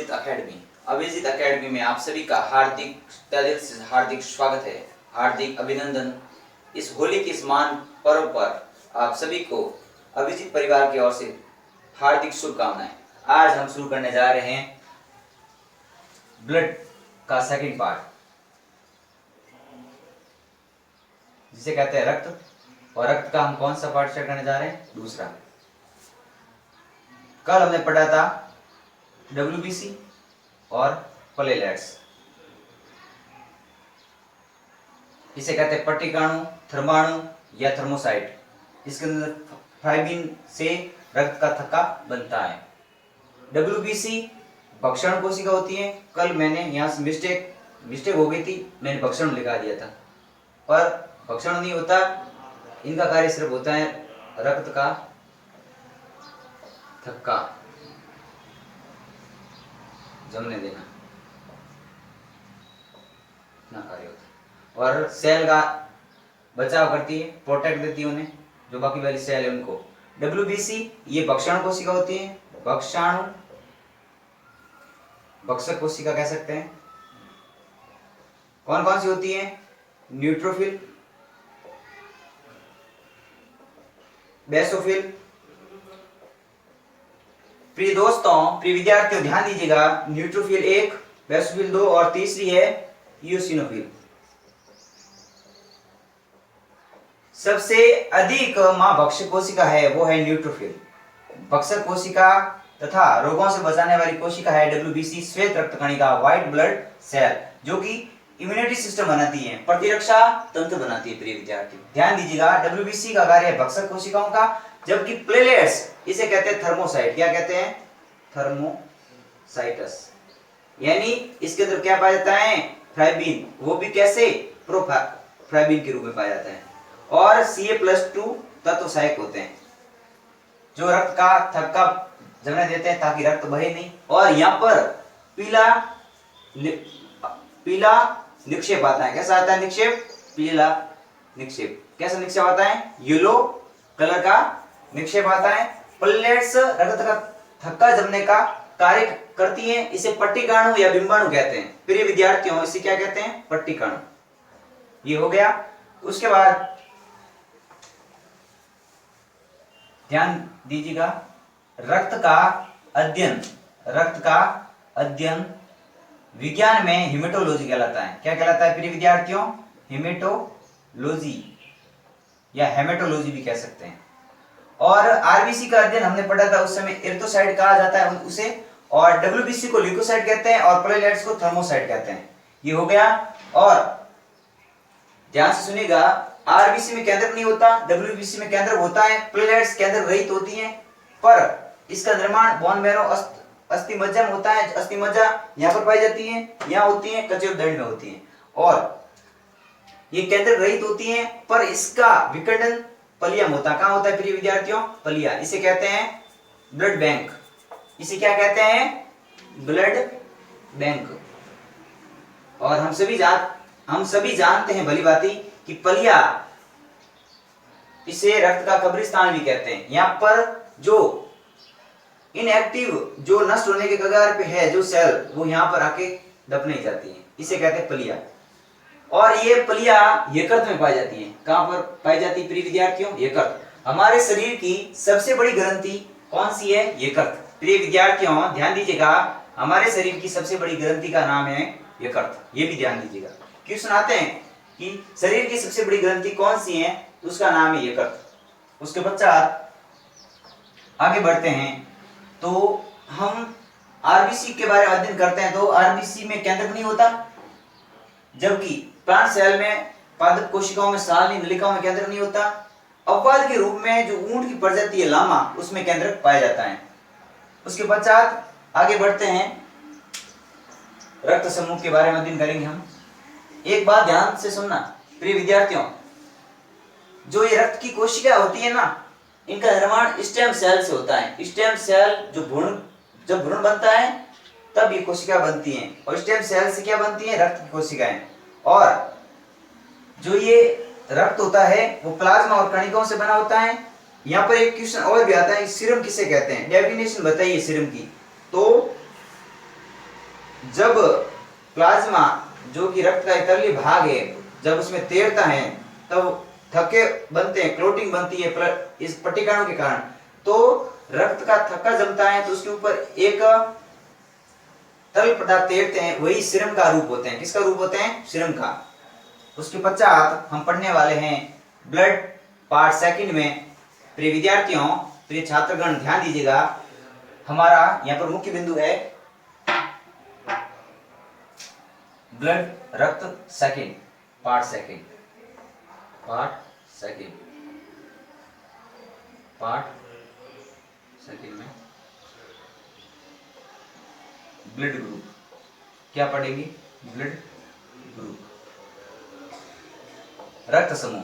Abhijit academy में आप सभी का हार्दिक स्वागत है, हार्दिक अभिनंदन। इस होली के इस महान पर्व पर आप सभी को अभिजीत परिवार की ओर से हार्दिक शुभकामनाएं। आज हम शुरू करने जा रहे हैं ब्लड का सेकंड पार्ट, जिसे कहते हैं रक्त। और रक्त का हम कौन सा पार्ट स्टार्ट करने जा रहे हैं? दूसरा। कल हमने पढ़ा था WBC और प्लेटलेट्स। इसे कहते हैं पट्टिकाणु, थर्माणु या थर्मोसाइट। इसके अंदर फाइब्रिन से रक्त का थक्का बनता है। WBC भक्षण कोशिका होती है। कल मैंने यहाँ से मिस्टेक हो गई थी, मैंने भक्षण लिखा दिया था, पर भक्षण नहीं होता। इनका कार्य सिर्फ होता है रक्त का थक्का जमने देना, इतना कार्य होता है। और सेल का बचाव करती है, प्रोटेक्ट देती है उन्हें, जो बाकी वाली सेल है उनको। WBC ये भक्षण कोशिका होती है, भक्षाणु, भक्षक कोशिका कह सकते हैं। कौन कौन सी होती है? Neutrophil, basophil. प्रिय दोस्तों, प्रिय विद्यार्थियों, ध्यान दीजिएगा। न्यूट्रोफिल 1, बेसोफिल 2 और तीसरी है ईओसिनोफिल। सबसे अधिक मां भक्षक कोशिका है वो है न्यूट्रोफिल। भक्षक कोशिका तथा रोगों से बचाने वाली कोशिका है WBC, श्वेत रक्त कणिका, व्हाइट ब्लड सेल, जो कि इम्यूनिटी सिस्टम बनाती है, प्रतिरक्षा तंत्र बनाती है। प्रिय विद्यार्थी ध्यान दीजिएगा, WBC का कार्य है भक्षक कोशिकाओं का, जबकि प्लेटलेट्स इसे कहते हैं थर्मोसाइट। क्या कहते हैं? थर्मोसाइटस। यानी इसके अंदर क्या पाया जाता है? फाइब्रिन, वो भी कैसे? प्रोफाइब्रिन के रूप में पाया जाता है। और Ca+2 तत्व सहायक होते हैं, जो रक्त का थक्का जमने देते हैं ताकि रक्त बहे नहीं। और यहाँ पर पीला निक्षेप आता है। कैसा आता है निक्षेप? पीला निक्षेप। कैसा निक्षेप आता है? येलो कलर का निक्षेप आता है। प्लेटलेट्स रक्त का थक्का जमने का कार्य करती हैं। इसे पट्टिकाणु या बिंबाणु कहते हैं। प्रिय विद्यार्थियों, इसे क्या कहते हैं? पट्टिकाणु। ये हो गया। उसके बाद ध्यान दीजिएगा, रक्त का अध्ययन विज्ञान में हेमेटोलॉजी कहलाता है। क्या कहलाता है प्रिय विद्यार्थियों? हेमेटोलॉजी या हेमेटोलॉजी भी कह सकते हैं। और RBC का अध्ययन हमने पढ़ा था, उस समय एर्थोसाइट कहा जाता है उसे, और WBC को ल्यूकोसाइट कहते हैं और प्लेटलेट्स को थर्मोसाइट कहते हैं। ये हो गया। और ध्यान से सुनिएगा, RBC में केंद्र नहीं होता, WBC में केंद्र होता है। प्लेटलेट्स केंद्र रहित होती हैं, पर इसका निर्माण बोन मैरो अस्थि मज्जा में होता है। अस्थि मज्जा यहाँ पर पाई जाती है, यहाँ होती है, कचेर दंड में होती है। और ये केंद्र रहित होती हैं, पर इसका विखंडन पलिया में होता है। कहाँ होता है प्रिय विद्यार्थियों? पलिया। इसे कहते हैं ब्लड बैंक। इसे क्या कहते हैं? Blood bank. और हम सभी जानते हैं भली भांति कि पलिया, इसे रक्त का कब्रिस्तान भी कहते हैं। यहाँ पर जो इनएक्टिव, जो नष्ट होने के कगार पे है जो सेल, वो यहाँ पर आके दफनाई जाती है। इसे कहते हैं पलिया। और ये पलिया यकृत में पाई जाती है। कहां पर पाई जाती है प्रिय विद्यार्थियों? यकृत। हमारे शरीर की सबसे बड़ी ग्रंथि कौन सी है? यकृत। प्रिय विद्यार्थियों ध्यान दीजिएगा, हमारे शरीर की सबसे बड़ी ग्रंथि का नाम है यकृत। ये भी ध्यान दीजिएगा। क्वेश्चन आते हैं कि शरीर की सबसे बड़ी ग्रंथि कौन सी है, तो उसका नाम है यकृत। उसके पश्चात आगे बढ़ते हैं तो हम RBC के बारे में अध्ययन करते हैं। तो RBC में केंद्र नहीं होता, जबकि प्लांट सेल में, पादप कोशिकाओं में, सालनी नलिकाओं में केंद्र नहीं होता। अपवाद के रूप में जो ऊंट की प्रजाति है लामा, उसमें केंद्र पाया जाता है। उसके पश्चात आगे बढ़ते हैं, रक्त समूह के बारे में अध्ययन करेंगे हम। एक बात ध्यान से सुनना प्रिय विद्यार्थियों, जो ये रक्त की कोशिका होती है ना, इनका निर्माण स्टेम सेल से होता है। स्टेम सेल जब भ्रूण बनता है तब ये कोशिका बनती हैं, और स्टेम सेल से क्या बनती है? रक्त की कोशिकाएं। और जो ये रक्त होता है वो प्लाज्मा और कणिकाओं से बना होता है। यहाँ पर एक क्वेश्चन और भी आता है, सीरम किसे कहते हैं? डेफिनेशन बताइए सीरम की। तो जब प्लाज्मा जो कि रक्त का एक तरली भाग है जब उसमें तैरता है तब थक्के बनते हैं, क्लोटिंग बनती है इस पट्टिकाओं के कारण। तो रक्त का थक्का जमता है तो उसके ऊपर एक तरल पदार्थ तैरते हैं, वही सीरम का रूप होते हैं। किसका रूप होते हैं? सीरम का। उसके पश्चात हम पढ़ने वाले हैं ब्लड पार्ट सेकंड में। प्रिय विद्यार्थियों, प्रिय छात्रगण ध्यान दीजिएगा, हमारा यहाँ पर मुख्य बिंदु है ब्लड रक्त second, part second, part second में ब्लड ग्रुप क्या पढ़ेंगे? ब्लड ग्रुप, रक्त समूह,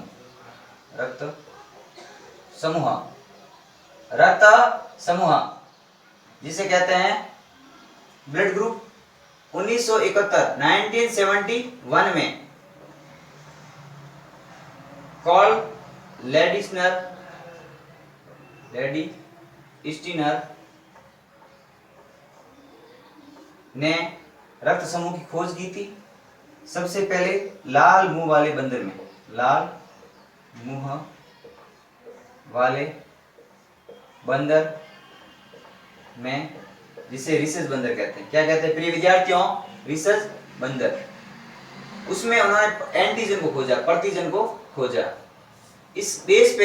रक्त समूह, रक्त समूह जिसे कहते हैं ब्लड ग्रुप। 1971 में कॉल लेडिस्नर ने रक्त समूह की खोज की थी। सबसे पहले लाल मुंह वाले बंदर में, लाल मुंह वाले बंदर में, जिसे रिसस बंदर कहते हैं। क्या कहते हैं प्रिय विद्यार्थियों? रिसस बंदर। उसमें उन्होंने एंटीजन को खोजा, प्रतिजन को खोजा। इस बेस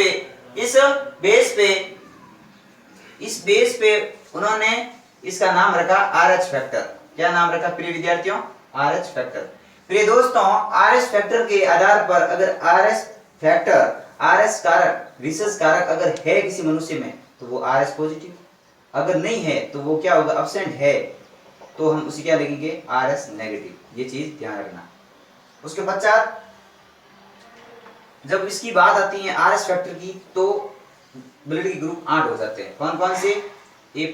पे उन्होंने इसका नाम रखा RH फैक्टर। क्या नाम रखा प्रिय विद्यार्थियों? RH factor. प्रिय दोस्तों, RH फैक्टर के आधार पर अगर RH फैक्टर, RH कारक, रिसस कारक अगर है किसी मनुष्य में तो वो RH पॉजिटिव, अगर नहीं है तो वो क्या होगा? अब्सेंट है, तो हम उसे क्या लिखेंगे? RH negative. ये चीज ध्यान रखना। उसके पश्चात जब इसकी बात आती है RH फैक्टर की तो ब्लड के ग्रुप 8 हो जाते हैं। कौन कौन से? A+,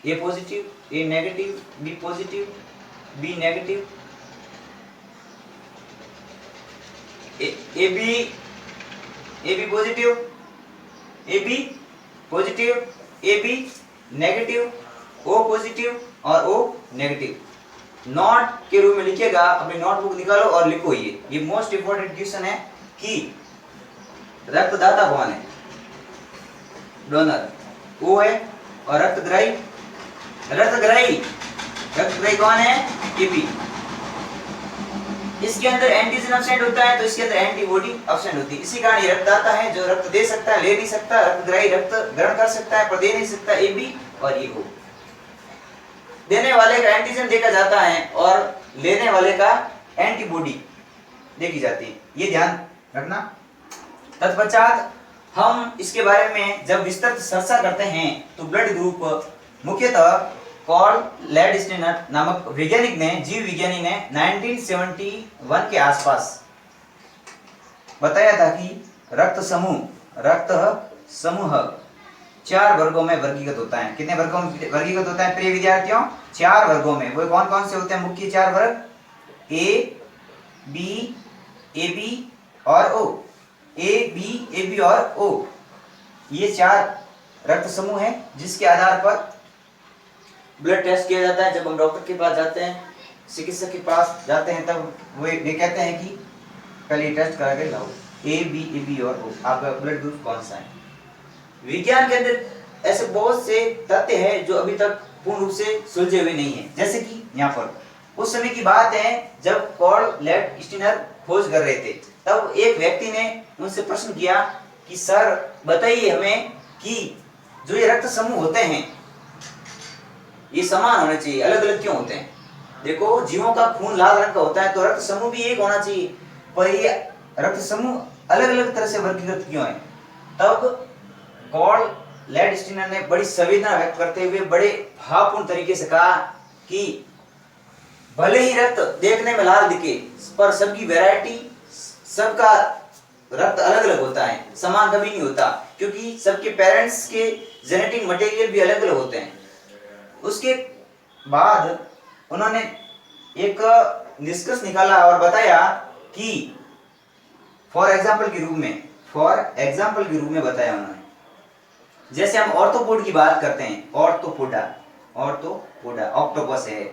A positive, A negative, B positive, B negative, AB positive, AB positive, AB negative, O positive और O नेगेटिव। नोट के रूप में लिखिएगा, अपनी नोटबुक निकालो और लिखो। ये मोस्ट इंपोर्टेंट क्वेश्चन है कि रक्तदाता कौन है? डोनर O है। और रक्तग्राही कौन है? AB। इसके अंदर एंटीजन अब्सेंट होता है तो इसके अंदर एंटीबॉडी अब्सेंट होती है। इसी कारण ये रक्तदाता है जो रक्त दे सकता है, ले नहीं सकता। रक्तग्राही रक्त ग्रहण कर सकता है पर दे नहीं सकता, AB और ये O। देने वाले का एंटीजन देखा जाता है और लेने वाले का एंटीबॉडी देखी जाती है। ये ध्यान रखना। तत्पश्चात हम इसके बारे में जब विस्तृत चर्चा करते हैं तो ब्लड ग्रुप मुख्यतः कॉल लेडिस्नर नामक वैज्ञानिक ने, जीव विज्ञानी ने 1971 के आसपास बताया था कि रक्त समूह 4 वर्गों में वर्गीकृत होता है। कितने वर्गों में वर्गीकृत होता है प्रिय विद्यार्थियों? 4 वर्गों में। वो कौन कौन से होते हैं? मुख्य 4 वर्ग A, B, AB और O। A, B, AB और O, ये 4 रक्त समूह है जिसके आधार पर ब्लड टेस्ट किया जाता है। जब हम डॉक्टर के पास जाते हैं, चिकित्सक के पास जाते हैं, तब वो ये कहते हैं कि पहले टेस्ट करा के लाओ A, B, AB और O, आपका ब्लड ग्रुप कौन सा है। विज्ञान के अंदर ऐसे बहुत से तथ्य हैं जो अभी तक पूर्ण रूप से सुलझे हुए नहीं है। जैसे कि यहाँ पर उस समय की बात है जब कॉल लेडिस्नर खोज कर रहे थे, तब एक व्यक्ति ने उनसे प्रश्न किया कि सर बताइए हमें कि जो ये रक्त समूह होते हैं ये समान होने चाहिए, अलग अलग क्यों होते हैं? देखो, जीवों का खून लाल रंग का होता है तो रक्त समूह भी एक होना चाहिए, पर ये रक्त समूह अलग अलग तरह से वर्गीकृत क्यों है? तब कॉल लेडिस्नर ने बड़ी संवेदना व्यक्त करते हुए बड़े भावपूर्ण तरीके से कहा कि भले ही रक्त देखने में लाल दिखे पर सबकी वैरायटी, सबका रक्त अलग अलग होता है, समान कभी नहीं होता, क्योंकि सबके पेरेंट्स के जेनेटिक मटेरियल भी अलग अलग होते हैं। उसके बाद उन्होंने एक निष्कर्ष निकाला और बताया कि फॉर एग्जाम्पल के रूप में बताया उन्होंने, जैसे हम ऑर्थोपोड की बात करते हैं, ऑर्थोपोडा ऑक्टोपस है,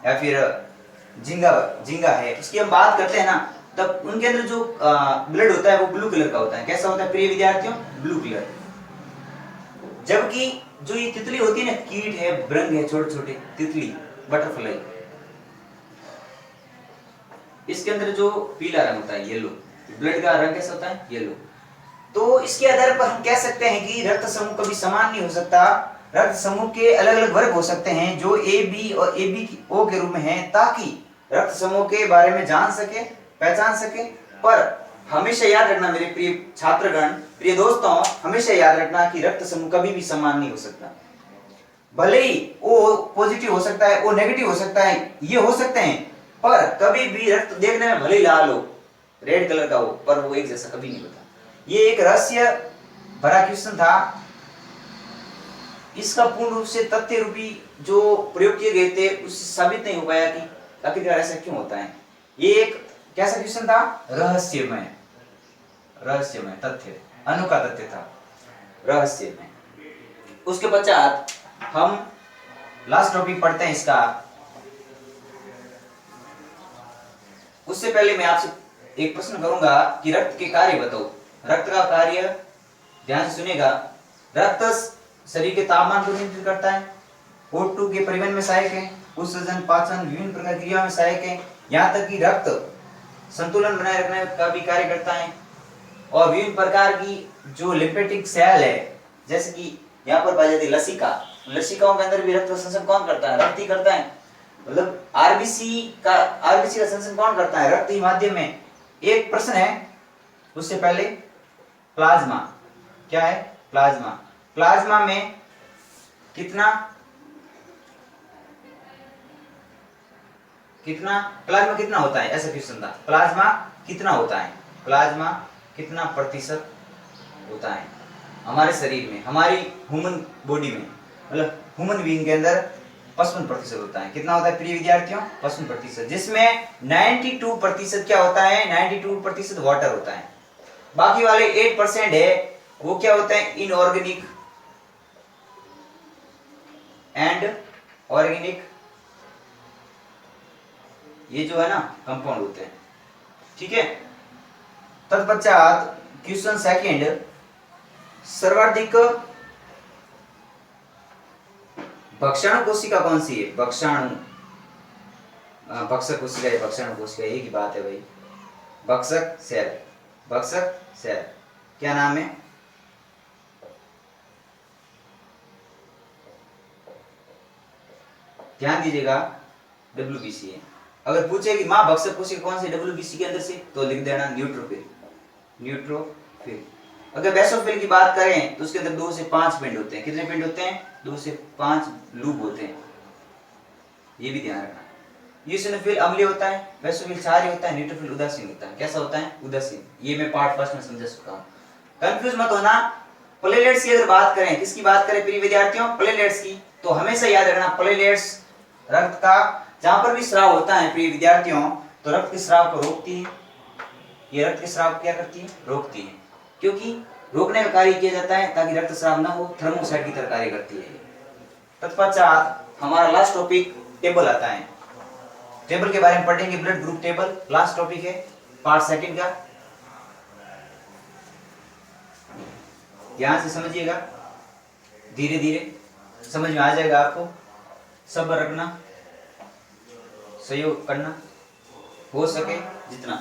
या फिर झींगा झींगा है, उसकी हम बात करते हैं ना, तब उनके अंदर जो ब्लड होता है वो ब्लू कलर का होता है। कैसा होता है प्रिय विद्यार्थियों? Blue colour. जबकि जो ये तितली होती है ना, कीट है, भृंग है, छोटे छोटे तितली, बटरफ्लाई, इसके अंदर जो पीला रंग होता है, येलो, ब्लड का रंग कैसा होता है? येलो। तो इसके आधार पर हम कह सकते हैं कि रक्त समूह कभी समान नहीं हो सकता। रक्त समूह के अलग अलग वर्ग हो सकते हैं जो ए बी और ए बी ओ के रूप में हैं, ताकि रक्त समूह के बारे में जान सके, पहचान सके। पर हमेशा याद रखना मेरे प्रिय छात्रगण, प्रिय दोस्तों, हमेशा याद रखना कि रक्त समूह कभी भी समान नहीं हो सकता। भले ही ओ पॉजिटिव हो सकता है, ओ नेगेटिव हो सकता है, ये हो सकते हैं, पर कभी भी रक्त देखने में भले ही लाल हो, रेड कलर का हो, पर वो एक जैसा कभी नहीं होता। ये एक रहस्य भरा क्वेश्चन था। इसका पूर्ण रूप से तथ्य रूपी जो प्रयोग किए गए थे उससे साबित नहीं हो पाया कि आखिरकार ऐसा क्यों होता है। ये एक कैसा क्वेश्चन था? रहस्यमय, रहस्यमय तथ्य, अनोखा तथ्य था, रहस्यमय। उसके पश्चात हम लास्ट टॉपिक पढ़ते हैं इसका। उससे पहले मैं आपसे एक प्रश्न करूंगा कि रक्त के कार्य बताओ। रक्त का कार्य ध्यान से सुनेगा। रक्त शरीर के तापमान को नियंत्रित करता है, O2 के परिवहन में सहायक है, उत्सर्जन, पाचन, विभिन्न प्रकार की क्रिया में सहायक है, यहाँ तक कि रक्त संतुलन बनाए रखने का भी कार्य करता है। और विभिन्न प्रकार की जो लिम्फेटिक सेल है, जैसे कि यहाँ पर पाई जाती है लसिका, लसिकाओं के अंदर भी रक्त संचलन कौन करता है? रक्त ही करता है। मतलब आरबीसी का संचलन कौन करता है? रक्त ही माध्यम में। एक प्रश्न है उससे पहले, प्लाज्मा क्या है? प्लाज्मा, प्लाज्मा में प्लाज्मा कितना होता है? ऐसा क्वेश्चन था। प्लाज्मा कितना होता है? प्लाज्मा कितना प्रतिशत होता है हमारे शरीर में, हमारी ह्यूमन बॉडी में, मतलब ह्यूमन बीइंग के अंदर 55% होता है। कितना होता है प्रिय विद्यार्थियों? 55%, जिसमें 92% क्या होता है? 92% वाटर होता है। बाकी वाले 8% है वो क्या होता है? इनऑर्गेनिक एंड ऑर्गेनिक, ये जो है ना कंपाउंड होते हैं। ठीक है। तत्पश्चात क्वेश्चन सेकंड, सर्वाधिक भक्षण कोशिका कौन सी है? भक्षाणु, भक्षक कोशिका है, भक्षण कोशिका एक ही बात है भाई। भक्षक सेल, भक्षक सेल क्या नाम है? ध्यान दीजिएगा, WBC है। अगर पूछे कि मां भक्षक कोशिका कौन सी WBC के अंदर से, तो लिख देना न्यूट्रोफिल, न्यूट्रोफिल। अगर बेसोफिल की बात करें तो उसके अंदर 2 से 5 पिंड होते हैं। कितने पिंड होते हैं? 2 से 5 लूप होते हैं, ये भी ध्यान रखना। यूसिनोफिल अम्लीय होता है, बेसोफिल क्षारीय होता है, न्यूट्रोफिल उदासीन होता है। कैसा होता है? उदासीन। ये मैं पार्ट फर्स्ट में समझा चुका हूं, कंफ्यूज मत होना। प्लेटलेट्स की अगर बात करें, किसकी बात करें प्रिय विद्यार्थियों? प्लेटलेट्स की। तो हमेशा याद रखना प्लेटलेट्स रक्त का जहां पर भी स्राव होता है प्रिय विद्यार्थियों, तो रक्त के स्राव को रोकती है। ये रक्त के स्राव क्या करती है? रोकती है, क्योंकि रोकने का कार्य किया जाता है ताकि रक्त स्राव ना हो, थर्मोसाइट की तरह कार्य करती है। तत्पश्चात हमारा लास्ट टॉपिक टेबल आता है। टेबल के बारे में पढ़ेंगे, blood group table last topic है पार्ट सेकंड का। ध्यान से समझिएगा, धीरे धीरे समझ में आ जाएगा आपको। सब्र रखना, सहयोग करना हो सके जितना।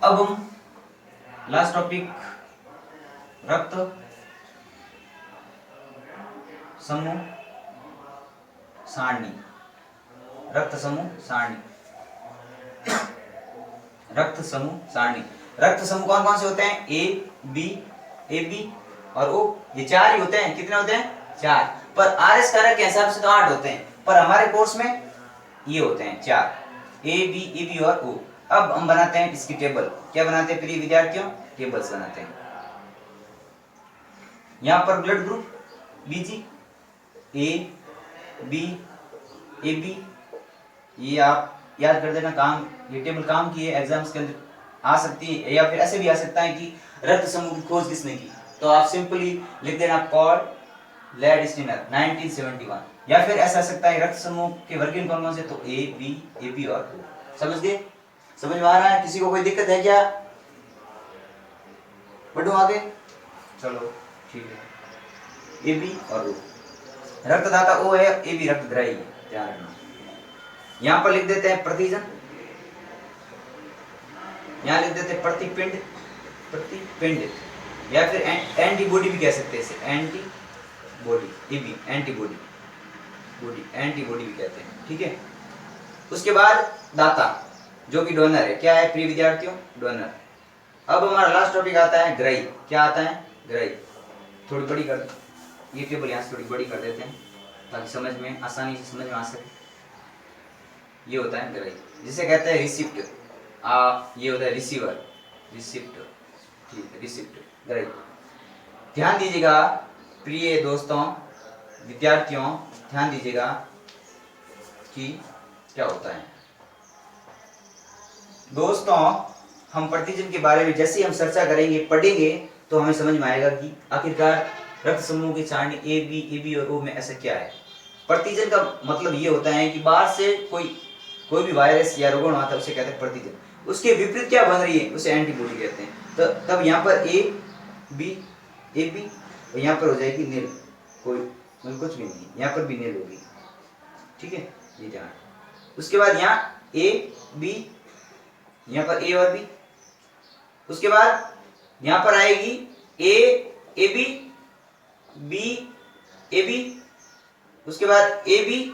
अब हम लास्ट टॉपिक, रक्त समूह सारणी, रक्त समूह सारणी, रक्त समूह सारणी। रक्त समूह कौन कौन से होते हैं? ए बी और ओ, ये 4 ही होते हैं। कितने होते हैं? 4। पर आरएस कारक के हिसाब से तो 8 होते हैं, पर हमारे कोर्स में ये होते हैं 4, ए बी और ओ। अब हम बनाते हैं इसकी टेबल। क्या बनाते हैं प्रिय विद्यार्थियों? टेबल्स बनाते हैं। यहां पर blood group BG, A B, ये आप याद कर देना। काम, ये टेबल काम की है, एग्जाम्स के अंदर आ सकती है, या फिर ऐसे भी आ सकता है कि रक्त समूह की खोज किसने की, तो आप सिंपली लिख देना कॉड लेड स्टीनर 1971। या फिर ऐसा सकता है रक्त समूह के वर्गीकरण कौन कौन से, तो ए बी ए पी और ओ। समझ गए? समझ में आ रहा है? किसी को कोई दिक्कत है क्या? बढ़ो आगे, चलो ठीक है। ए बी और ओ, रक्तदाता ओ है, ए बी रक्तग्राही है, ध्यान रखना। यहां पर लिख देते हैं प्रतिजन, यहां लिख देते हैं प्रतिपिंड, प्रतिपिंड, या फिर एंटीबॉडी भी कह सकते हैं इसे, antibody, A B antibody, body antibody भी कहते हैं, ठीक है। उसके बाद दाता जो कि डोनर है, क्या है प्रिय विद्यार्थियों? डोनर। अब हमारा लास्ट टॉपिक आता है ग्राही। क्या आता है? ग्राही। थोड़ी बड़ी कर दो, ये टेबल यहाँ से थोड़ी बड़ी कर देते हैं ताकि समझ में आसानी से समझ में आ सके। ये होता है ग्राही, जिसे कहते हैं रिसिप्ट। ये होता है रिसीवर, रिसिप्ट, ठीक है, रिसिप्ट, ग्राही। ध्यान दीजिएगा प्रिय दोस्तों, विद्यार्थियों, ध्यान दीजिएगा कि क्या होता है। दोस्तों, हम प्रतिजन के बारे में जैसे ही हम चर्चा करेंगे, पढ़ेंगे, तो हमें समझ में आएगा कि आखिरकार रक्त समूह की सारणी ए बी और ओ में ऐसा क्या है। प्रतिजन का मतलब ये होता है कि बाहर से कोई भी वायरस या रोगाणु आता है, उसे कहते हैं प्रतिजन। उसके विपरीत क्या बन रही है, उसे एंटीबॉडी कहते हैं। तो तब यहाँ पर ए बी और यहाँ पर हो जाएगी नील, कोई कुछ भी नहीं, यहाँ पर भी नील होगी, ठीक है, ये ध्यान। उसके बाद यहाँ ए बी, यहाँ पर ए और बी। उसके बाद यहाँ पर आएगी ए बी ए बी, उसके बाद ए बी,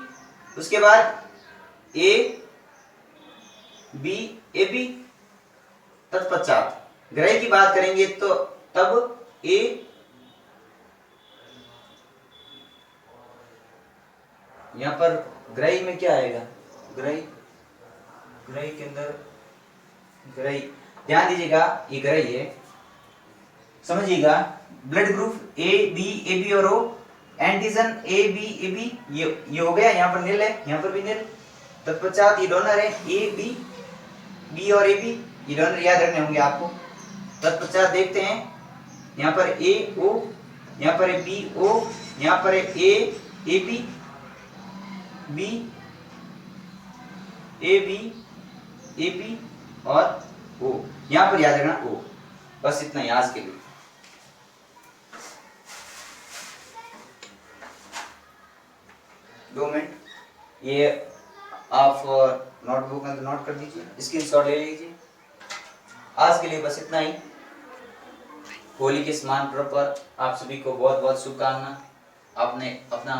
उसके बाद ए बी। तत्पश्चात ग्राही की बात करेंगे तो तब ए, यहाँ पर ग्राही में क्या आएगा, ग्राही के अंदर ग्राही, ध्यान दीजिएगा, ये ग्राही है, समझिएगा। ब्लड ग्रुप ए बी और ओ, एंटीजन ए बी, ये हो गया, यहाँ पर नील है, यहाँ पर भी नील। तत्पश्चात ये डोनर है ए बी और ए बी, ये डोनर याद रखने होंगे आपको। तत्पश्चात देखते हैं यहाँ पर ए ओ, यहाँ पर है बी ओ, यहाँ पर है ए बी और ओ, यहाँ पर याद रखना ओ। बस इतना ही आज के लिए। दो मिनट, ये आप नोटबुक में नोट कर दीजिए, स्क्रीनशॉट ले लीजिए। आज के लिए बस इतना ही। होली के स्नान पर्व पर आप सभी को बहुत बहुत शुभकामना। आपने अपना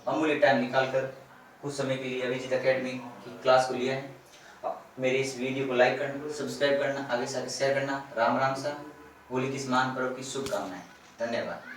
अमूल्य टाइम निकालकर कुछ समय के लिए अभिजीत एकेडमी की क्लास को लिया है। मेरे इस वीडियो को लाइक करना, सब्सक्राइब करना, आगे से आगे शेयर करना। राम राम सा। होली के स्नान पर्व की शुभकामनाएं। धन्यवाद।